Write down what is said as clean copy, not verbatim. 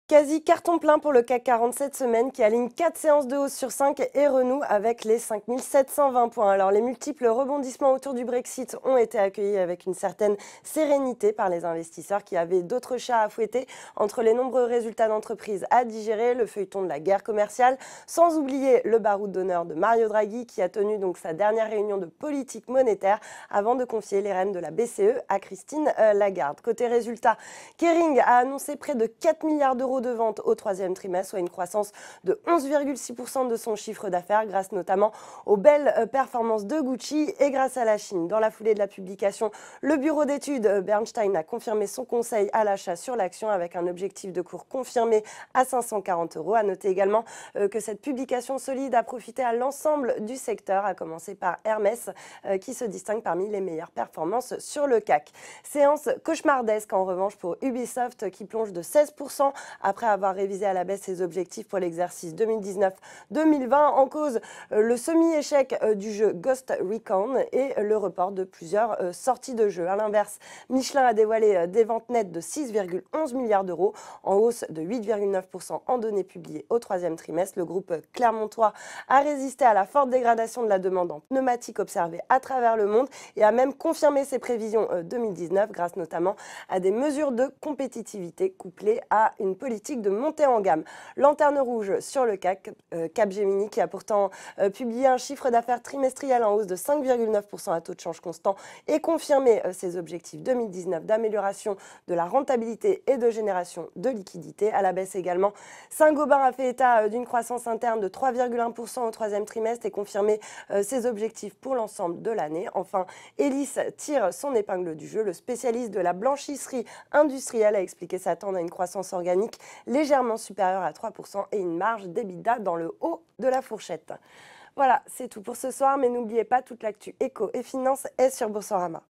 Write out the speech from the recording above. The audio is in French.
Quasi carton plein pour le CAC 40 cette semaine qui aligne 4 séances de hausse sur 5 et renoue avec les 5 720 points. Alors les multiples rebondissements autour du Brexit ont été accueillis avec une certaine sérénité par les investisseurs qui avaient d'autres chats à fouetter entre les nombreux résultats d'entreprise à digérer, le feuilleton de la guerre commerciale, sans oublier le baroud d'honneur de Mario Draghi qui a tenu donc sa dernière réunion de politique monétaire avant de confier les rênes de la BCE à Christine Lagarde. Côté résultats, Kering a annoncé près de 4 milliards d'euros de ventes au troisième trimestre, soit une croissance de 11,6% de son chiffre d'affaires, grâce notamment aux belles performances de Gucci et grâce à la Chine. Dans la foulée de la publication, le bureau d'études Bernstein a confirmé son conseil à l'achat sur l'action avec un objectif de cours confirmé à 540 euros. À noter également que cette publication solide a profité à l'ensemble du secteur, à commencer par Hermès, qui se distingue parmi les meilleures performances sur le CAC. Séance cauchemardesque en revanche pour Ubisoft qui plonge de 16% après avoir révisé à la baisse ses objectifs pour l'exercice 2019-2020, en cause le semi-échec du jeu Ghost Recon et le report de plusieurs sorties de jeux. A l'inverse, Michelin a dévoilé des ventes nettes de 6,11 milliards d'euros, en hausse de 8,9% en données publiées au troisième trimestre. Le groupe clermontois a résisté à la forte dégradation de la demande en pneumatique observée à travers le monde et a même confirmé ses prévisions 2019 grâce notamment à des mesures de compétitivité couplées à une politique de montée en gamme. Lanterne rouge sur le CAC, Capgemini qui a pourtant publié un chiffre d'affaires trimestriel en hausse de 5,9% à taux de change constant et confirmé ses objectifs 2019 d'amélioration de la rentabilité et de génération de liquidités. À la baisse également, Saint-Gobain a fait état d'une croissance interne de 3,1% au troisième trimestre et confirmé ses objectifs pour l'ensemble de l'année. Enfin, Elis tire son épingle du jeu. Le spécialiste de la blanchisserie industrielle a expliqué s'attendre à une croissance organique légèrement supérieure à 3% et une marge d'EBITDA dans le haut de la fourchette. Voilà, c'est tout pour ce soir, mais n'oubliez pas, toute l'actu éco et finance est sur Boursorama.